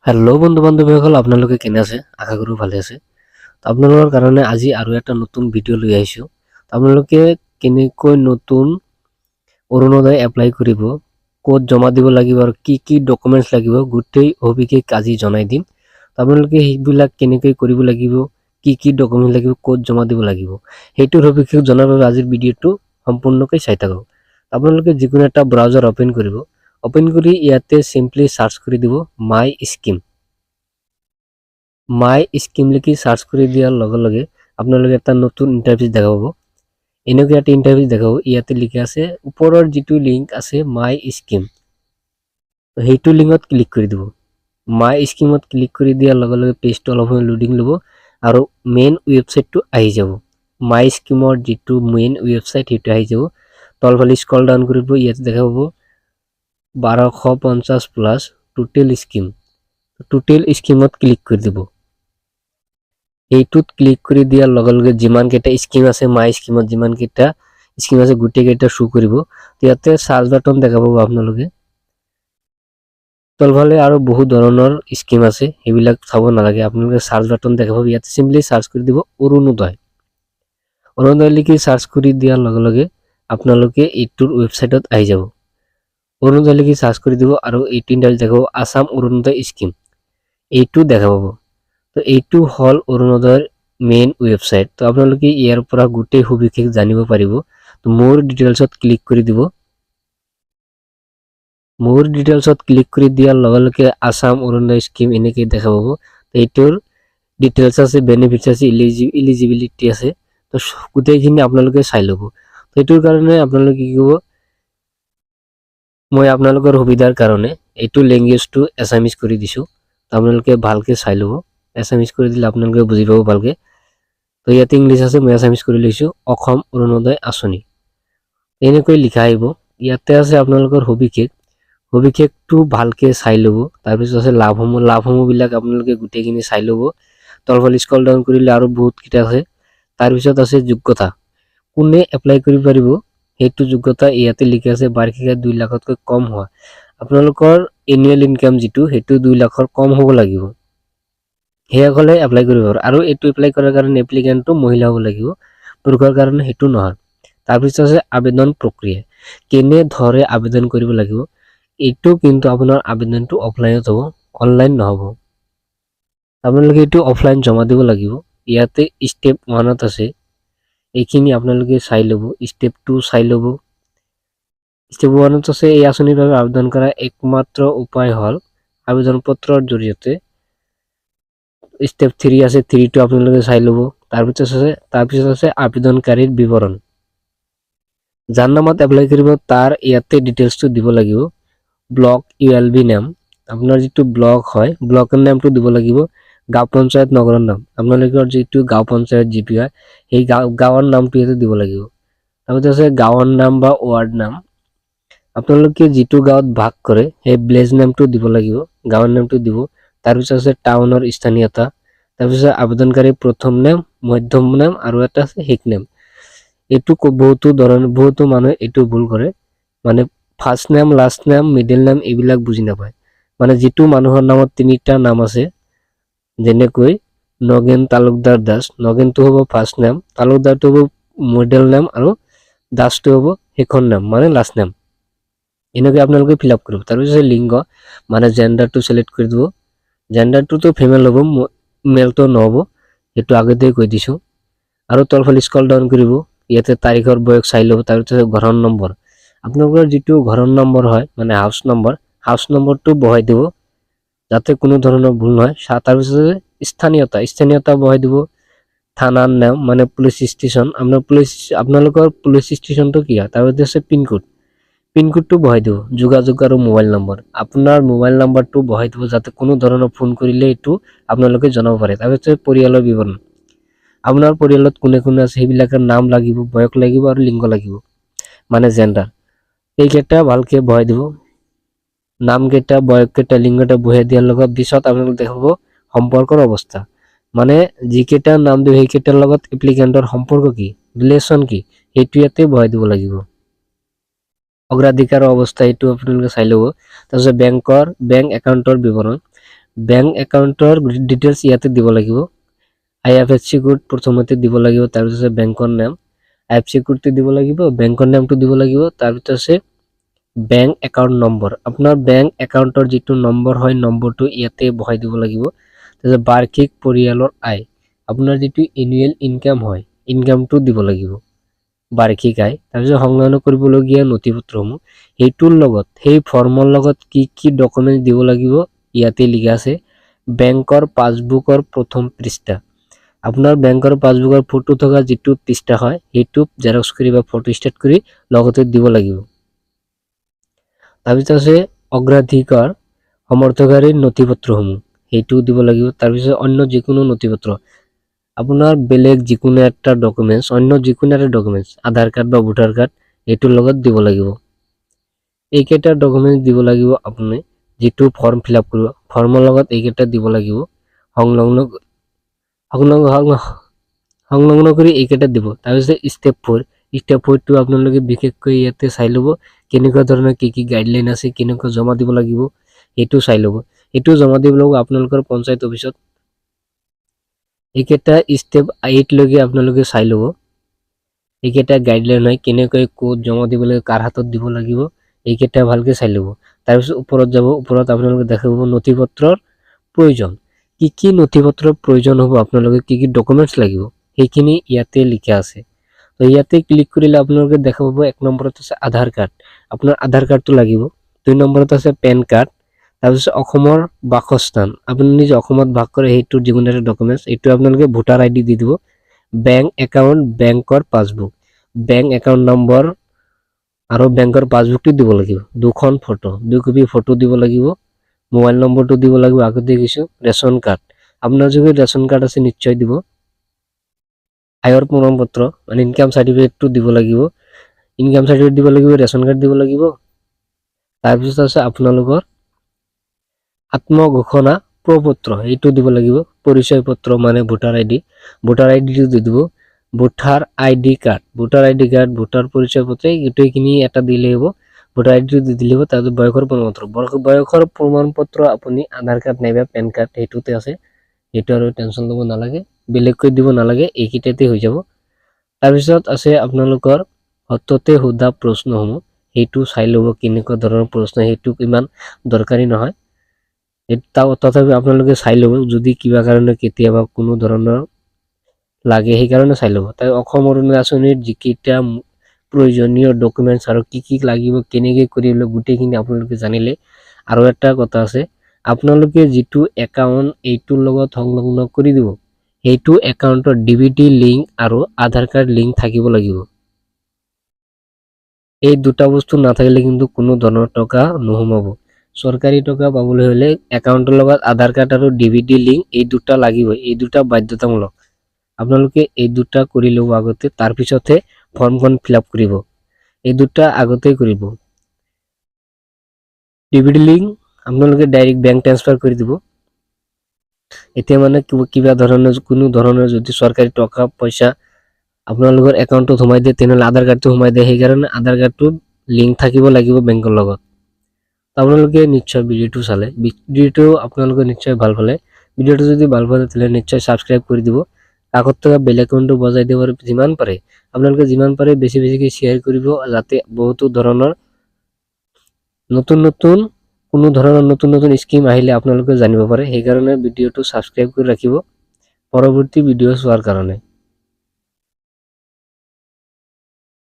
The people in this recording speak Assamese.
হ্যালো বন্ধু বান্ধৱীসকল, আপোনালোকে কেনে আছে? আশা কৰোঁ ভালে আছে। তো আপোনালোকৰ কাৰণে আজি আৰু এটা নতুন ভিডিঅ' লৈ আহিছোঁ। আপোনালোকে কেনেকৈ নতুন অৰুণোদয় এপ্লাই কৰিব, ক'ত জমা দিব লাগিব আৰু কি কি ডকুমেণ্টছ লাগিব গোটেই সবিশেষ আজি জনাই দিম। আপোনালোকে সেইবিলাক কেনেকৈ কৰিব লাগিব, কি কি ডকুমেণ্টছ লাগিব, ক'ত জমা দিব লাগিব, সেইটোৰ সবিশেষ জনাৰ বাবে আজিৰ ভিডিঅ'টো সম্পূৰ্ণকৈ চাই থাকক। আপোনালোকে যিকোনো এটা ব্ৰাউজাৰ অপেন কৰিব। অপেন কৰি ইয়াতে চিম্পলি সাৰ্চ কৰে দিব মাই স্কিম লিখি সাৰ্চ কৰে দিয়াৰ লগে লগে আপোনালোকে এটা নতুন ইন্টাৰফেস দেখা পাব। এনেকুৱা এটা ইন্টাৰফেস দেখাব। ইয়াতে লিখা আছে ওপৰৰ যিটো লিংক আছে মাই স্কিম, সেইটো লিংকত ক্লিক কৰি দিব। মাই স্কিমত ক্লিক কৰি দিয়াৰ লগে লগে পেজটো অলপ সময় লোডিং ল'ব আৰু মেইন ৱেবছাইটটো আহি যাব। মাই স্কিমৰ যিটো মেইন ৱেবছাইট সেইটো আহি যাব। তলফালে স্ক্ৰল ডাউন কৰিব, ইয়াতে দেখা পাব 1250 প্লাস টোটেল স্কিমত ক্লিক কৰি দিব। এইটোত ক্লিক কৰি দিয়াৰ লগে লগে যিমান কেইটা স্কিম আছে, মাই স্কিমত যিমান কেইটা স্কিম আছে গোটেই কেইটা শো কৰিব। ইয়াতে সাৰ্চ বাটন দেখা পাব আপোনালোকে। তলফালে আৰু বহুত ধৰণৰ স্কিম আছে, সেইবিলাক চাব নালাগে। আপোনালোকে সাৰ্চ বাটন দেখা পাব, ইয়াতে সিম্পলি সাৰ্চ কৰি দিব অৰুণোদয় লিখি সাৰ্চ কৰি দিয়াৰ লগে লগে আপোনালোকে এইটোৰ ৱেবছাইটত আহি যাব। অৰুণোদয় লিখি সাৰ্চ কৰি দিব আৰু এইটো ইন্টাৰফেস দেখাব আসাম অৰুণোদয় স্কিম, এইটো দেখা পাব। তো এইটো হল অৰুণোদয়ৰ মেইন ৱেবছাইট। তো আপোনালোকে ইয়াৰ পৰা গোটেই সবিশেষ জানিব পাৰিব। তো মোৰ ডিটেইলছত ক্লিক কৰি দিব। মোৰ ডিটেইলছত ক্লিক কৰি দিয়াৰ লগে লগে আসাম অৰুণোদয় স্কিম এনেকৈ দেখা পাব। তো এইটোৰ ডিটেইলছ আছে, বেনিফিটছ আছে, ইলিজিবিলিটি আছে। তো গোটেইখিনি আপোনালোকে চাই ল'ব। তো এইটোৰ কাৰণে আপোনালোকে কি কৰিব, মই আপোনালোকৰ সুবিধাৰ কাৰণে এইটো লেংগুৱেজটো এছামিজ কৰি দিছোঁ। তো আপোনালোকে ভালকৈ চাই ল'ব। এছামিজ কৰি দিলে আপোনালোকে বুজি পাব ভালকৈ। তো ইয়াতে ইংলিছ আছে, মই এছামিজ কৰি লৈছোঁ। অসম অৰুণোদয় আঁচনি এনেকৈ লিখা আহিব। ইয়াতে আছে আপোনালোকৰ সবিশেষটো ভালকৈ চাই ল'ব। তাৰপিছত আছে লাভসমূহবিলাক আপোনালোকে গোটেইখিনি চাই ল'ব। তলফালে স্ক্ৰল ডাউন কৰিলে আৰু বহুতকেইটা আছে। তাৰপিছত আছে যোগ্যতা, কোনে এপ্লাই কৰিব পাৰিব সেইটো যোগ্যতা ইয়াতে লিখা আছে। বাৰ্ষিক 2 লাখতকৈ কম হোৱা, আপোনালোকৰ এনুৱেল ইনকাম যিটো সেইটো 2 লাখৰ কম হ'ব লাগিব, সেয়াসকলে এপ্লাই কৰিব পাৰে। আৰু এইটো এপ্লাই কৰাৰ কাৰণে এপ্লিকেণ্টটো মহিলা হ'ব লাগিব, পুৰুষৰ কাৰণে সেইটো নহয়। তাৰপিছত আছে আবেদন প্ৰক্ৰিয়া, কেনেদৰে আবেদন কৰিব লাগিব। এইটো কিন্তু আপোনাৰ আবেদনটো অফলাইনত হ'ব, অনলাইন নহ'ব। আপোনালোকে এইটো অফলাইন জমা দিব লাগিব। ইয়াতে ষ্টেপ 1ত আছে, এইখিনি আপোনালোকে চাই ল'ব। ষ্টেপ 2 চাই ল'ব। ষ্টেপ 1ত আছে এই আঁচনিৰ বাবে আবেদন কৰাৰ একমাত্ৰ উপায় হ'ল আবেদন পত্ৰৰ জৰিয়তে। ষ্টেপ 3 আছে, 3টো আপোনালোকে চাই ল'ব। তাৰপিছত আছে আবেদনকাৰীৰ বিৱৰণ, যাৰ নামত এপ্লাই কৰিব তাৰ ইয়াতে ডিটেইলছটো দিব লাগিব। ব্লক ULB নাম, আপোনাৰ যিটো ব্লক হয় ব্লকৰ নামটো দিব লাগিব। গাঁও পঞ্চায়ত নগৰৰ নাম, আপোনালোকৰ যিটো গাঁও পঞ্চায়ত GP হয় সেই গাঁৱৰ নামটো ইয়াতে দিব লাগিব। তাৰপিছত আছে গাঁৱৰ নাম বা ৱাৰ্ড নাম, আপোনালোকে যিটো গাঁৱত ভাগ কৰে সেই ভিলেজ নামটো দিব লাগিব, গাঁৱৰ নামটো দিব। তাৰপিছত আছে টাউনৰ স্থানীয়তা, তাৰপিছত আবেদনকাৰীৰ প্ৰথম নাম, মধ্যম নাম আৰু এটা আছে শেষ নাম। এইটো বহুতো মানুহে এইটো ভুল কৰে, মানে ফাৰ্ষ্ট নাম, লাষ্ট নাম, মিডিল নাম এইবিলাক বুজি নাপায়। মানে যিটো মানুহৰ নামত 3টা নাম আছে, যেনেকৈ নগেন তালুকদাৰ দাস, নগেনটো হ'ব ফাৰ্ষ্ট নাম, তালুকদাৰটো হ'ব মিডল নাম আৰু দাসটো হ'ব শেষৰ নাম মানে লাষ্ট নাম। এনেকৈ আপোনালোকে ফিল আপ কৰিব। তাৰপিছত লিংগ মানে জেণ্ডাৰটো চিলেক্ট কৰি দিব। জেণ্ডাৰটোতো ফিমেল হ'ব, মেলটো নহ'ব, সেইটো আগতেই কৈ দিছোঁ। আৰু তলফালে স্ক্ৰল ডাউন কৰিব, ইয়াতে তাৰিখৰ বয়স চাই ল'ব। তাৰপিছত ঘৰৰ নম্বৰ, আপোনালোকৰ যিটো ঘৰৰ নম্বৰ হয় মানে হাউচ নম্বৰটো বহাই দিব যাতে কোনো ধৰণৰ ভুল নহয়। তাৰপিছত স্থানীয়তা বহাই দিব। থানাৰ নাম মানে পুলিচ ষ্টেচন, আপোনালোকৰ পুলিচ ষ্টেচনটো কি হয়। তাৰপিছত আছে পিনকোডটো বহাই দিব। যোগাযোগ আৰু মোবাইল নম্বৰ, আপোনাৰ মোবাইল নম্বৰটো বহাই দিব যাতে কোনো ধৰণৰ ফোন কৰিলে এইটো আপোনালোকে জনাব পাৰে। তাৰপিছত পৰিয়ালৰ বিৱৰণ, আপোনাৰ পৰিয়ালত কোনে কোনে আছে সেইবিলাকৰ নাম লাগিব, বয়স লাগিব আৰু লিংগ লাগিব মানে জেণ্ডাৰ। এইকেইটা ভালকৈ বহাই দিব। নামকেইটা, বয়সকেইটা, লিংগটা বহাই দিয়াৰ লগত পিছত আপোনালোকে দেখাব সম্পৰ্কৰ অৱস্থা, মানে যিকেইটা নাম দিব সেইকেইটাৰ লগত এপ্লিকেণ্টৰ সম্পৰ্ক কি, ৰিলেশ্যন কি, সেইটো ইয়াতে বহাই দিব লাগিব। অগ্ৰাধিকাৰৰ অৱস্থা এইটো আপোনালোকে চাই ল'ব। তাৰপিছত বেংক একাউণ্টৰ বিৱৰণ, বেংক একাউণ্টৰ ডিটেইলছ ইয়াতে দিব লাগিব। IFSC কোড প্ৰথমতে দিব লাগিব, তাৰপিছত বেংকৰ নাম, IFSC কোডটো দিব লাগিব, বেংকৰ নামটো দিব লাগিব, তাৰপিছত বেংক একাউণ্ট নম্বৰ, আপোনাৰ বেংক একাউণ্টৰ যিটো নম্বৰ হয় নম্বৰটো ইয়াতে বহাই দিব লাগিব। তাৰপিছত বাৰ্ষিক পৰিয়ালৰ আয়, আপোনাৰ যিটো এনুৱেল ইনকাম হয় ইনকামটো দিব লাগিব, বাৰ্ষিক আয়। তাৰপিছত সংলগ্ন কৰিবলগীয়া নথিপত্ৰসমূহ, সেইটোৰ লগত সেই ফৰ্মৰ লগত কি কি ডকুমেণ্ট দিব লাগিব ইয়াতে লিখা আছে। বেংকৰ পাছবুকৰ প্ৰথম পৃষ্ঠা, আপোনাৰ বেংকৰ পাছবুকৰ ফটো থকা যিটো পৃষ্ঠা হয় সেইটো জেৰক্স কৰি বা ফটো ষ্টেট কৰি লগতে দিব লাগিব। তাৰপিছত আছে অগ্ৰাধিকাৰ সমৰ্থকাৰীৰ নথিপত্ৰসমূহ, সেইটো দিব লাগিব। তাৰপিছত অন্য যিকোনো নথিপত্ৰ, আপোনাৰ বেলেগ যিকোনো একটা ডকুমেণ্টছ, অন্য যিকোনো এটা ডকুমেণ্টছ, আধাৰ কাৰ্ড বা ভোটাৰ কাৰ্ড এইটোৰ লগত দিব লাগিব। এইকেইটা ডকুমেণ্টছ দিব লাগিব। আপুনি যিটো ফৰ্ম ফিল আপ কৰিব ফৰ্মৰ লগত এইকেইটা দিব লাগিব, সংলগ্ন কৰি এইকেইটা দিব। তাৰপিছত ষ্টেপ 4, ষ্টেপ 4টো আপোনালোকে বিশেষকৈ ইয়াতে চাই ল'ব কেনেকুৱা ধৰণৰ কি কি গাইডলাইন আছে, কেনেকুৱা জমা দিব লাগিব সেইটো চাই ল'ব। এইটো জমা দিব লাগিব আপোনালোকৰ পঞ্চায়ত অফিচত। এইকেইটা ষ্টেপ 8 লৈকে আপোনালোকে চাই ল'ব, এইকেইটা গাইডলাইন হয়, কেনেকৈ ক'ত জমা দিব লাগিব, কাৰ হাতত দিব লাগিব, এইকেইটা ভালকে চাই ল'ব। তাৰপিছত ওপৰত যাব, ওপৰত আপোনালোকে দেখা পাব নথিপত্ৰৰ প্ৰয়োজন, কি কি নথিপত্ৰৰ প্ৰয়োজন হ'ব, আপোনালোকে কি কি ডকুমেণ্টছ লাগিব সেইখিনি ইয়াতে লিখা আছে। তো ইয়াতে ক্লিক কৰিলে আপোনালোকে দেখা পাব 1 নম্বৰত আছে আধাৰ কাৰ্ড, আপোনাৰ আধাৰ কাৰ্ডটো লাগিব। 2 নম্বৰত আছে পেন কাৰ্ড, তাৰপিছত অসমৰ বাসস্থান, আপুনি নিজে অসমত বাস কৰে সেইটোৰ যিকোনো এটা ডকুমেণ্টছ, এইটো আপোনালোকে ভোটাৰ ID দি দিব। বেংক একাউণ্ট, বেংকৰ পাছবুক, বেংক একাউণ্ট নম্বৰ আৰু বেংকৰ পাছবুকটো দিব লাগিব। 2খন ফটো, 2 কপি ফটো দিব লাগিব। মোবাইল নম্বৰটো দিব লাগিব, আগতে কিছু ৰেচন কাৰ্ড, আপোনাৰ যদি ৰেচন কাৰ্ড আছে নিশ্চয় দিব। আয়ৰ প্ৰমাণপত্ৰ মানে ইনকাম চাৰ্টিফিকেটটো দিব লাগিব, ইনকাম চাৰ্টিফিকেট দিব লাগিব, ৰেচন কাৰ্ড দিব লাগিব। তাৰপিছত আছে আপোনালোকৰ আত্মঘোষণা প্ৰপত্ৰ, এইটো দিব লাগিব। পৰিচয় পত্ৰ মানে ভোটাৰ ID, ভোটাৰ IDটো দি দিব। Voter ID card, voter ID card, voter পৰিচয় পত্ৰ, গোটেইখিনি এটা দিলে হ'ব। ভোটাৰ IDটো দি দিলে হ'ব। তাৰপিছত বয়সৰ প্ৰমাণপত্ৰ, বয়সৰ প্ৰমাণপত্ৰ আপুনি আধাৰ কাৰ্ড নাইবা পেন কাৰ্ড সেইটোতে আছে, সেইটো আৰু টেনশ্যন ল'ব নালাগে, বেলেগকৈ দিব নালাগে, এইকেইটাতে হৈ যাব। তাৰপিছত আছে আপোনালোকৰ সততে সোধা প্ৰশ্নসমূহ, সেইটো চাই ল'ব কেনেকুৱা ধৰণৰ প্ৰশ্ন, সেইটো ইমান দৰকাৰী নহয়, তথাপি আপোনালোকে চাই ল'ব, যদি কিবা কাৰণে কেতিয়াবা কোনো ধৰণৰ লাগে সেইকাৰণে চাই ল'ব। তাই অসম অৰুণোদয় আঁচনিৰ যিকেইটা প্ৰয়োজনীয় ডকুমেণ্টছ আৰু কি কি লাগিব, কেনেকৈ কৰিব গোটেইখিনি আপোনালোকে জানিলে। আৰু এটা কথা আছে, আপোনালোকে যিটো একাউণ্ট এইটোৰ লগত সংলগ্ন কৰি দিব, সেইটো একাউণ্টৰ DBT লিংক আৰু আধাৰ কাৰ্ড লিংক থাকিব লাগিব। এই দুটা বস্তু নাথাকিলে কিন্তু কোনো ধৰণৰ টকা নোসোমাব। চৰকাৰী টকা পাবলৈ হ'লে একাউণ্টৰ লগত আধাৰ কাৰ্ড আৰু DBT লিংক এই দুটা লাগিবই, এই দুটা বাধ্যতামূলক। আপোনালোকে এই দুটা কৰি ল'ব আগতে, তাৰপিছতহে ফৰ্মখন ফিল আপ কৰিব, এই দুটা আগতেই কৰিব। DBT লিংক আপোনালোকে ডাইৰেক্ট বেংক ট্ৰান্সফাৰ কৰি দিব। এতিয়া মানে কিবা ধৰণৰ কোনো ধৰণৰ যদি চৰকাৰী টকা পইচা আপোনালোকৰ একাউণ্টত সোমাই দিয়ে তেনেহ'লে আধাৰ কাৰ্ডটো সোমাই দিয়ে, সেইকাৰণে আধাৰ কাৰ্ডটো লিংক থাকিব লাগিব বেংকৰ লগত। আপোনালোকে নিশ্চয় ভিডিঅ'টো চালে, ভিডিঅ'টো আপোনালোকে নিশ্চয় ভাল পালে। ভিডিঅ'টো যদি ভাল পালে তেতিয়াহ'লে নিশ্চয় ছাবস্ক্ৰাইব কৰি দিব, কাষত থকা বেল আইকনটো বজাই দিব, আৰু যিমান পাৰে আপোনালোকে যিমান পাৰে বেছিকৈ শ্বেয়াৰ কৰিব, যাতে বহুতো ধৰণৰ নতুন স্কিম আহিলে আপোনালোকে জানিব পাৰে। সেইকাৰণে ভিডিঅ'টো ছাবস্ক্ৰাইব কৰি ৰাখিব পৰৱৰ্তী ভিডিঅ' চোৱাৰ কাৰণে।